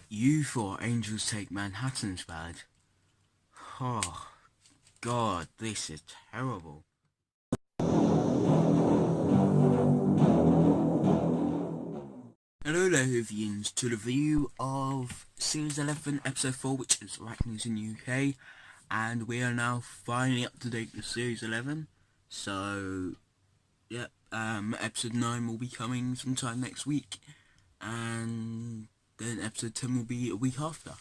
You thought Angels Take Manhattan's bad? Oh, God, this is terrible. Hello there, Whovians, to the review of Series 11, Episode 4, which is Arachnids in the UK, and we are now finally up to date with Series 11, so, yeah, Episode 9 will be coming sometime next week, and then Episode 10 will be a week after.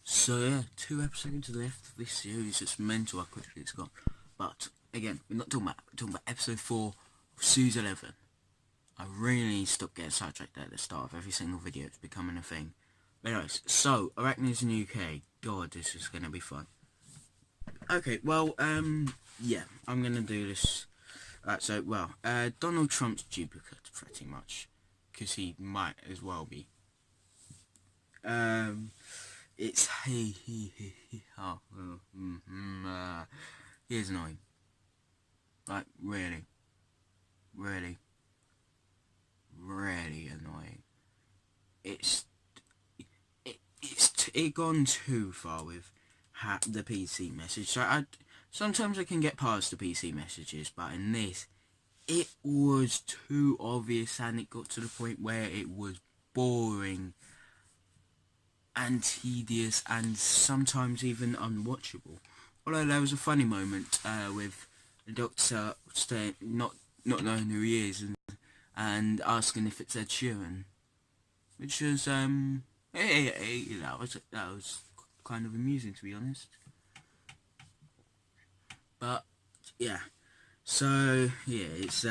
So yeah, 2 episodes left of this series. It's mental how quickly it's gone. But again, we're not talking about we're talking about episode 4 of Series 11. I really need to stop getting sidetracked at the start of every single video. It's becoming a thing. But anyways, so Arachnids in the UK. God, this is gonna be fun. Okay, well, yeah, I'm gonna do this. So well, Donald Trump's duplicate, pretty much, because he might as well be. It's oh, he's annoying. Like really annoying. It gone too far with the PC message. So sometimes I can get past the PC messages, but in this, it was too obvious, and it got to the point where it was boring and tedious and sometimes even unwatchable. Although there was a funny moment with the Doctor not knowing who he is and asking if it's Ed Sheeran, which was that was kind of amusing, to be honest. But yeah, so yeah, it's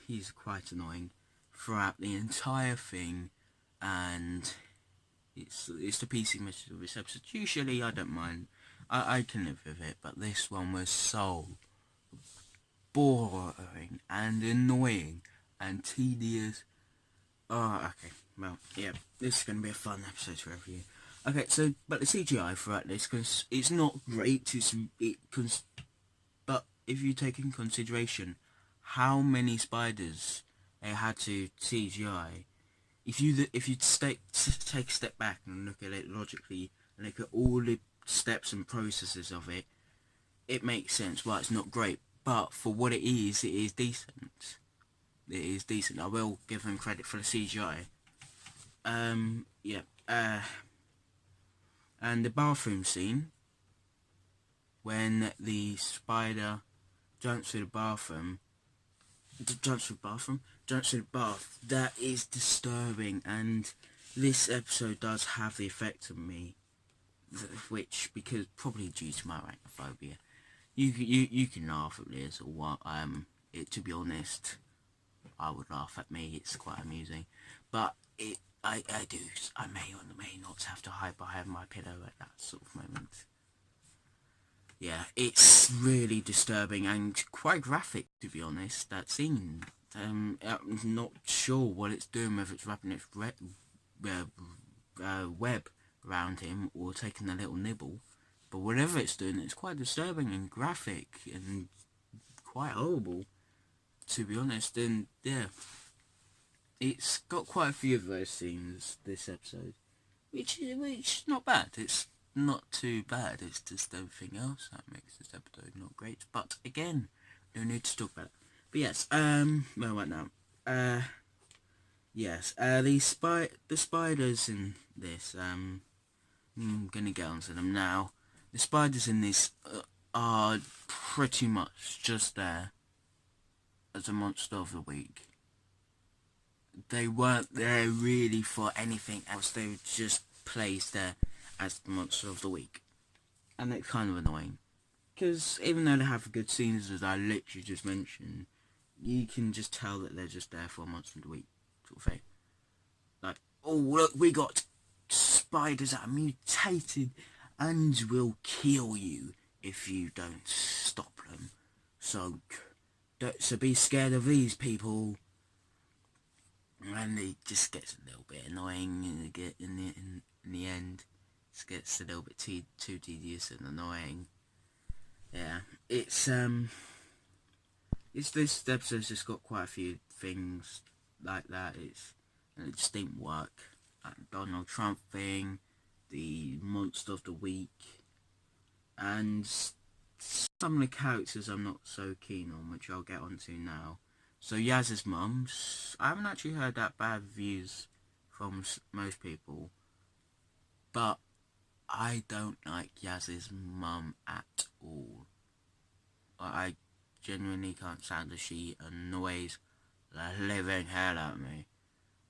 he's quite annoying throughout the entire thing, and it's the PC message of this episode. Usually I don't mind. I can live with it, but this one was so boring and annoying and tedious. Oh, okay. Well, yeah, this is going to be a fun episode for every year. Okay, so, but the CGI throughout this, because it's not great, but if you take in consideration how many spiders they had to CGI, if you take a step back and look at it logically and look at all the steps and processes of it, it makes sense why it's not great. But for what it is decent. It is decent. I will give them credit for the CGI. Yeah. And the bathroom scene, when the spider jumps through the bathroom, jumps through the bath, that is disturbing, and this episode does have the effect on me, which, because probably due to my arachnophobia, you can laugh at this or what. To be honest, I would laugh at me. It's quite amusing, but I may or may not have to hide behind my pillow at that sort of moment. Yeah, it's really disturbing and quite graphic, to be honest, that scene. I'm not sure what it's doing, whether it's wrapping its web around him or taking a little nibble, but whatever it's doing, it's quite disturbing and graphic and quite horrible, to be honest. And yeah, it's got quite a few of those scenes, this episode, which is not bad. It's not too bad. It's just everything else that makes this episode not great. But again, no need to talk about it. But yes, well, right now, yes, the spiders in this, I'm gonna get onto them now. The spiders in this are pretty much just there as a monster of the week. They weren't there really for anything else. They were just placed there as the monster of the week, and it's kind of annoying, because even though they have good scenes, as I literally just mentioned, you can just tell that they're just there for a monster of the week sort of thing. Like, oh look, we got spiders that are mutated and will kill you if you don't stop them. So be scared of these people. And it just gets a little bit annoying in the end. It gets a little bit too tedious and annoying. Yeah, it's this episode's just got quite a few things like that. And it just didn't work. Like the Donald Trump thing, the monster of the week, and some of the characters I'm not so keen on, which I'll get onto now. So Yaz's mum, I haven't actually heard that bad reviews from most people, but I don't like Yaz's mum at all. I genuinely can't stand her. She annoys the living hell out of me.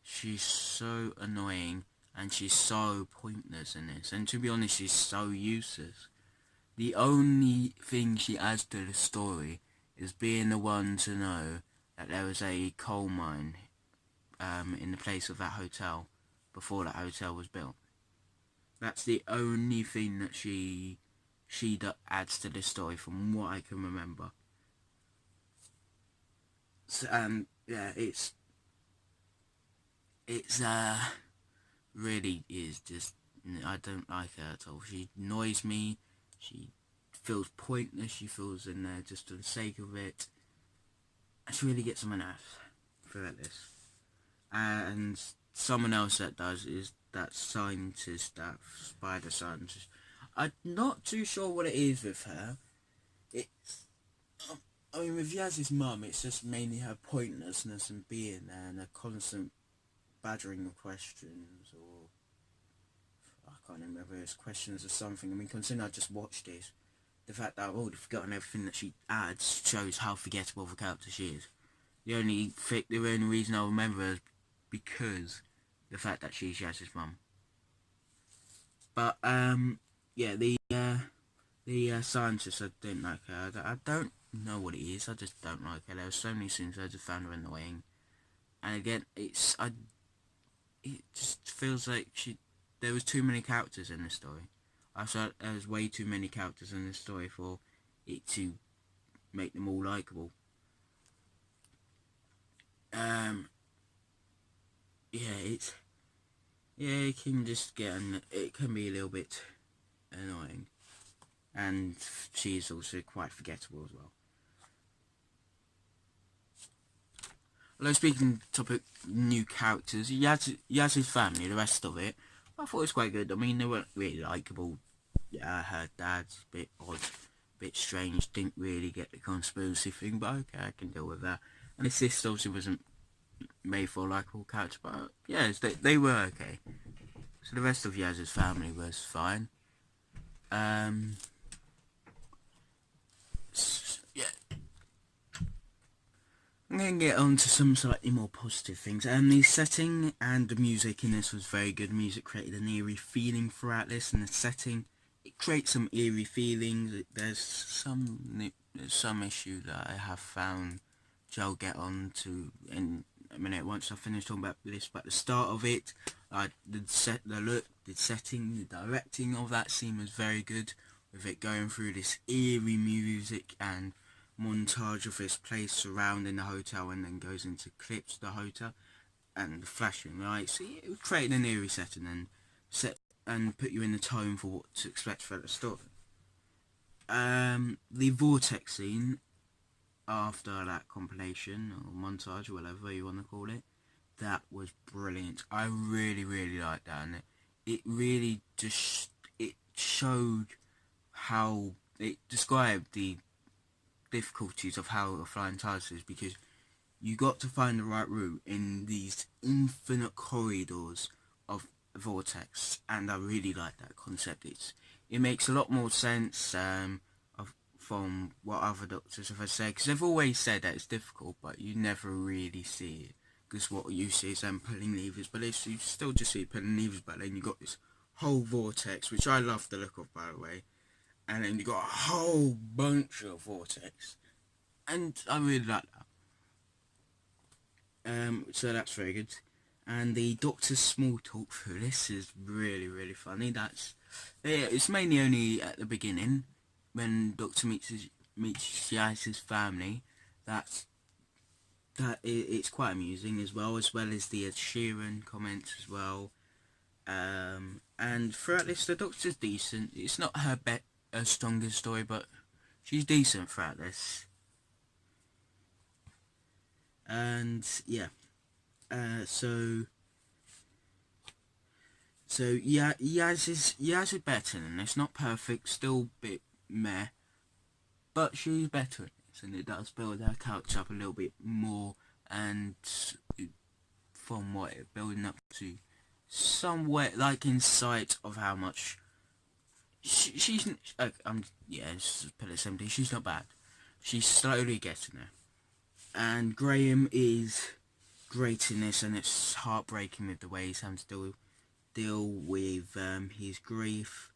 She's so annoying, and she's so pointless in this, and to be honest, she's so useless. The only thing she adds to the story is being the one to know that there was a coal mine in the place of that hotel before that hotel was built. That's the only thing that she adds to this story from what I can remember. So, yeah, it's really is just, I don't like her at all. She annoys me. She feels pointless. She feels in there just for the sake of it. She really gets on my nerves throughout this. And someone else that does is that scientist, that spider scientist. I'm not too sure what it is with her. It's, I mean, with Yaz's mum, it's just mainly her pointlessness and being there and a constant badgering of questions, or I can't remember whether it's questions or something. I mean, considering I just watched this, the fact that I've already forgotten everything that she adds shows how forgettable of a character she is. The only reason I remember her is because the fact that she's Yaz's mum. But yeah, the scientist, I don't like her. I don't know what it is. I just don't like her. There were so many scenes I just found her annoying. And again, it just feels like there was too many characters in this story. I thought there was way too many characters in this story for it to make them all likeable. It can just it can be a little bit annoying, and she's also quite forgettable as well. Although speaking topic, new characters, Yaz's family, the rest of it, I thought it was quite good. I mean, they weren't really likeable. Yeah, her dad's a bit odd, a bit strange, didn't really get the conspiracy thing, but okay, I can deal with that. And his sister obviously wasn't made for a likeable character, but yes, they were okay. So the rest of Yaz's family was fine. Yeah. I'm going to get on to some slightly more positive things. The setting and the music in this was very good. Music created an eerie feeling throughout this, and the setting, it creates some eerie feelings. There's some issue that I have found, which I'll get on to in a minute once I finish talking about this. But the start of it, the look, the setting, the directing of that scene was very good, with it going through this eerie music and montage of this place surrounding the hotel, and then goes into clips of the hotel and the flashing lights. So it created an eerie setting and put you in the tone for what to expect throughout the story. The vortex scene after that compilation or montage or whatever you want to call it, that was brilliant. I really liked that, and it really just showed how it described the difficulties of how a flying TARDIS is, because you got to find the right route in these infinite corridors of vortex, and I really like that concept. It makes a lot more sense from what other doctors have said, because they've always said that it's difficult, but you never really see it, because what you see is them pulling levers, but you still just see pulling levers, but then you got this whole vortex, which I love the look of, by the way. And then you got a whole bunch of vortex, and I really like that. So that's very good. And the Doctor's small talk through this is really funny. It's mainly only at the beginning when Doctor meets Yaz's family. It's quite amusing as well as the Ed Sheeran comments as well. And throughout this, the Doctor's decent. It's not her strongest story, but she's decent throughout this. And yeah, so So yeah, Yaz is better than this. Not perfect, still a bit meh, but she's better at this, and it does build her character up a little bit more, and from what it's building up to, somewhere like in sight of how much she's. Yeah, just put it simply, she's not bad. She's slowly getting there, and Graham is great in this, and it's heartbreaking with the way he's having to deal with his grief.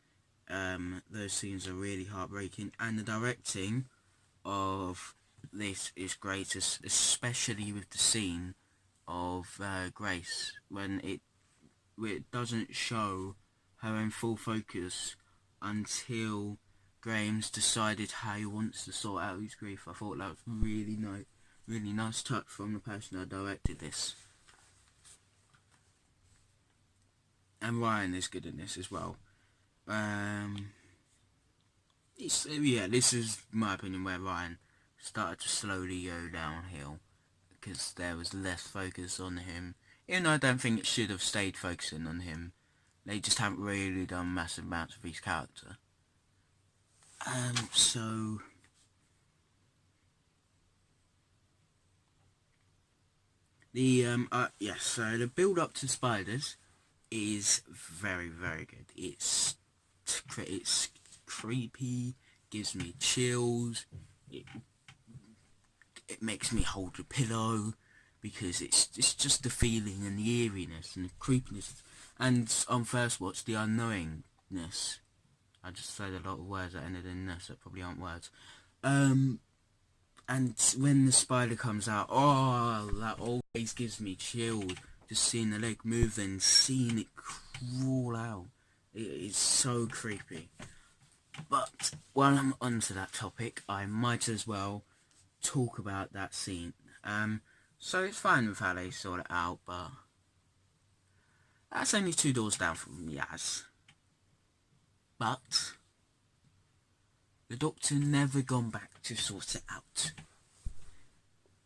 Those scenes are really heartbreaking, and the directing of this is great, especially with the scene of Grace when it doesn't show her in full focus until Graham's decided how he wants to sort out his grief. I thought that was really nice touch from the person that directed this. And Ryan is good in this as well. This is my opinion where Ryan started to slowly go downhill, because there was less focus on him. Even though I don't think it should have stayed focusing on him, they just haven't really done massive amounts of his character. So the build up to Spiders is very good. It's creepy, gives me chills. It makes me hold a pillow, because it's just the feeling and the eeriness and the creepiness, and on first watch, the unknowingness. I just said a lot of words that ended in ness that probably aren't words. And when the spider comes out, oh, that always gives me chills. Just seeing the leg move and seeing it crawl out. It's so creepy. But while I'm onto that topic, I might as well talk about that scene. So it's fine with how they sort it out, but that's only 2 doors down from Yaz. But the Doctor never gone back to sort it out.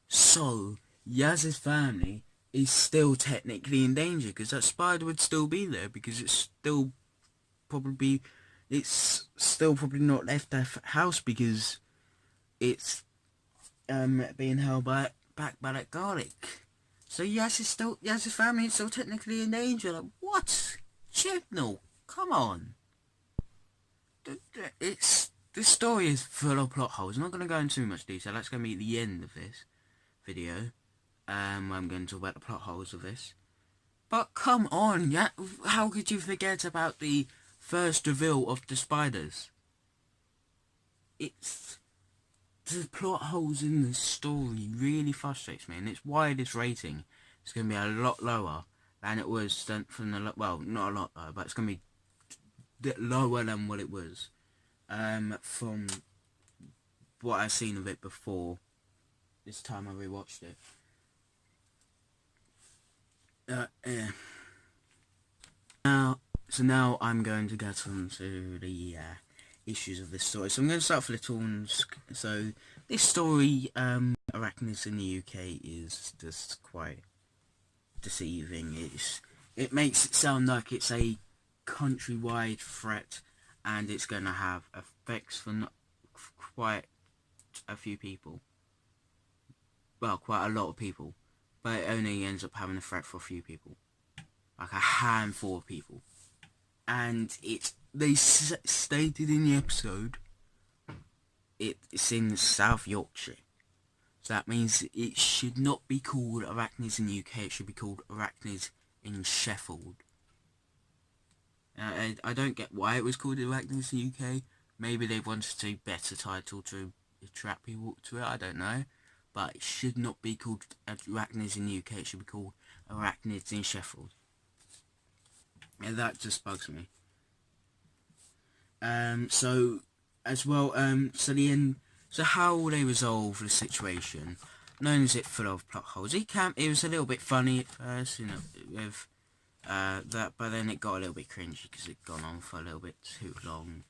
So Yaz's family is still technically in danger, because that spider would still be there, because it's still probably not left their house, because it's being held back by that garlic. So Yaz's family is still technically in danger. Like, what? Chibnall, come on. This story is full of plot holes. I'm not going to go into too much detail. That's going to be at the end of this video. I'm going to talk about the plot holes of this. But come on, yeah, how could you forget about the first reveal of the spiders? It's the plot holes in the story really frustrates me, and it's why this rating is going to be a lot lower than it was from the well, not a lot lower, but it's going to be lower than what it was from what I've seen of it before this time I rewatched it. Now I'm going to get on to the issues of this story. So I'm going to start with little ones. So this story, Arachnids in the UK, is just quite deceiving. It makes it sound like it's a countrywide threat, and it's going to have effects for quite a few people. Well, quite a lot of people, but it only ends up having a threat for a few people, like a handful of people. And they stated in the episode it's in South Yorkshire, so that means it should not be called Arachnids in the UK. It should be called Arachnids in Sheffield. I don't get why it was called Arachnids in the UK. Maybe they wanted a better title to attract people to it, I don't know. But it should not be called Arachnids in the UK, it should be called Arachnids in Sheffield. And that just bugs me. So as well, so how will they resolve the situation? Not only is it full of plot holes, it was a little bit funny at first, you know, with that, but then it got a little bit cringy because it gone on for a little bit too long.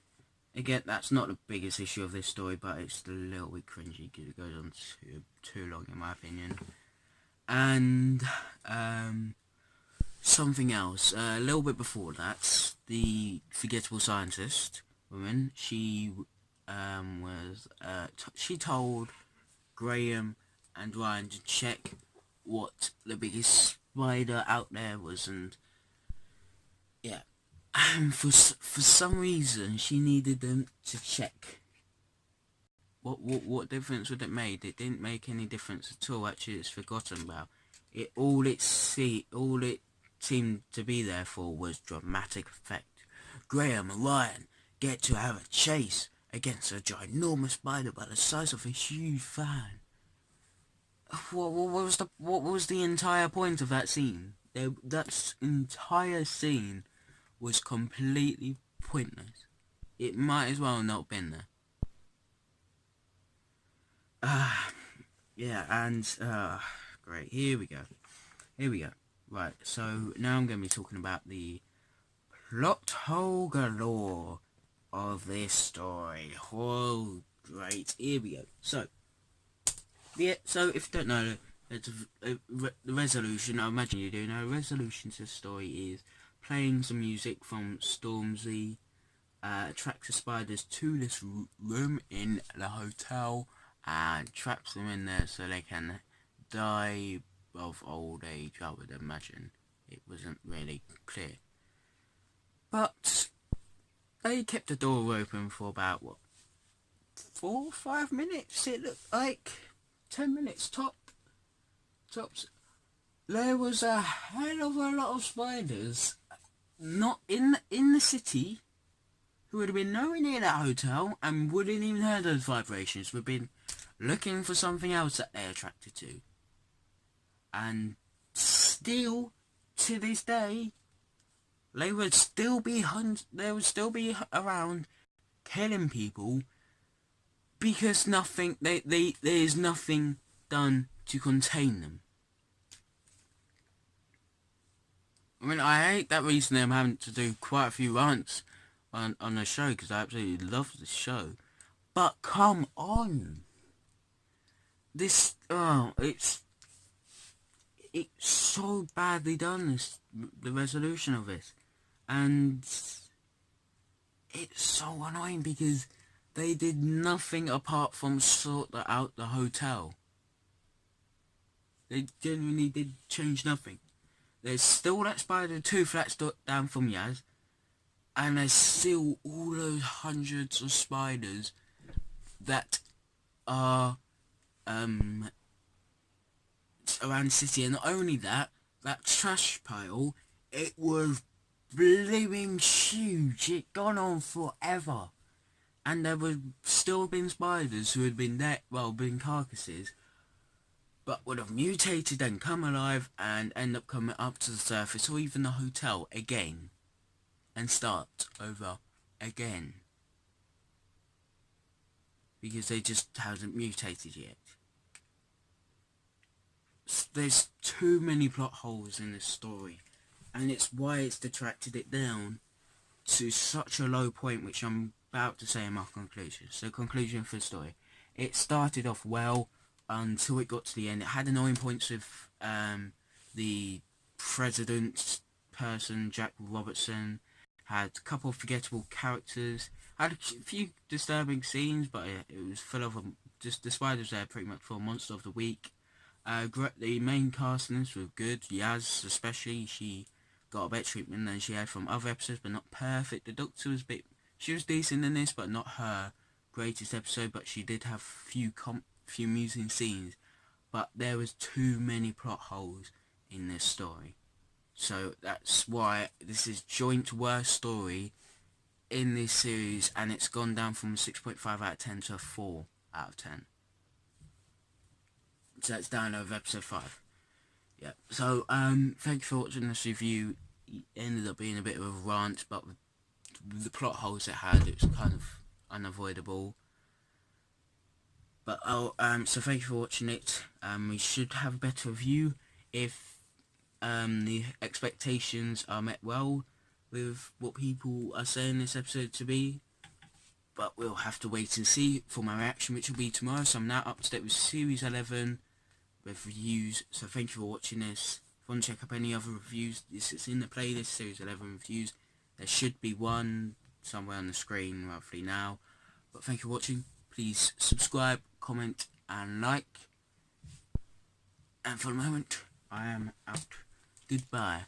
Again, that's not the biggest issue of this story, but it's a little bit cringy because it goes on too long, in my opinion. And something else. A little bit before that, the forgettable scientist woman, she she told Graham and Ryan to check what the biggest spider out there was, and yeah, and for some reason she needed them to check. What difference would it make? It didn't make any difference at all. Actually, it's forgotten about. All it seemed to be there for was dramatic effect. Graham and Ryan get to have a chase against a ginormous spider by the size of a huge fan. What was the entire point of that scene? That entire scene was completely pointless. It might as well not been there. Yeah, and great. Here we go. Right, so now I'm going to be talking about the plot hole galore of this story. Oh, great. Here we go. So, yeah. So if you don't know, it's the resolution. I imagine you do know. Resolution to the story is playing some music from Stormzy. Attracts the spiders to this room in the hotel and traps them in there so they can die of old age. I would imagine. It wasn't really clear, but they kept the door open for about 4 or 5 minutes. It looked like 10 minutes tops. There was a hell of a lot of spiders, not in the city, who would have been nowhere near that hotel and wouldn't even heard those vibrations. Would have been looking for something else that they're attracted to, and still to this day they would still be around killing people because there's nothing done to contain them. I mean, I hate that recently I'm having to do quite a few rants on the show because I absolutely love the show. But come on, it's so badly done. The resolution of it, and it's so annoying because they did nothing apart from sort out the hotel. They genuinely did change nothing. There's still that spider 2 flats down from Yaz, and there's still all those hundreds of spiders that are around the city. And not only that, that trash pile, it was blooming huge. It gone on forever, and there were still been spiders who had been there, been carcasses, but would have mutated and come alive and end up coming up to the surface or even the hotel again and start over again because they just haven't mutated yet. There's too many plot holes in this story, and it's why it's detracted it down to such a low point, which I'm about to say in my conclusion. So, conclusion for the story. It started off well until it got to the end. It had annoying points with the president person, Jack Robertson. Had a couple of forgettable characters. Had a few disturbing scenes, but it was full of just the spiders there pretty much for Monster of the Week. The main cast in this was good. Yaz especially, she got a better treatment than she had from other episodes, but not perfect. The Doctor was she was decent in this, but not her greatest episode. But she did have few amusing scenes. But there was too many plot holes in this story. So that's why this is joint worst story in this series, and it's gone down from a 6.5 out of 10 to a 4 out of 10. So that's down over episode 5. Yeah. So thank you for watching this review. It ended up being a bit of a rant, but with the plot holes it had, it was kind of unavoidable. But so thank you for watching it. We should have a better review if the expectations are met well with what people are saying this episode to be. But we'll have to wait and see for my reaction, which will be tomorrow. So I'm now up to date with Series 11 with reviews. So thank you for watching this. you want to check up any other reviews, this is in the playlist, Series 11 reviews. There should be one somewhere on the screen roughly now. But thank you for watching. Please subscribe, comment and like. And for the moment, I am out. Goodbye.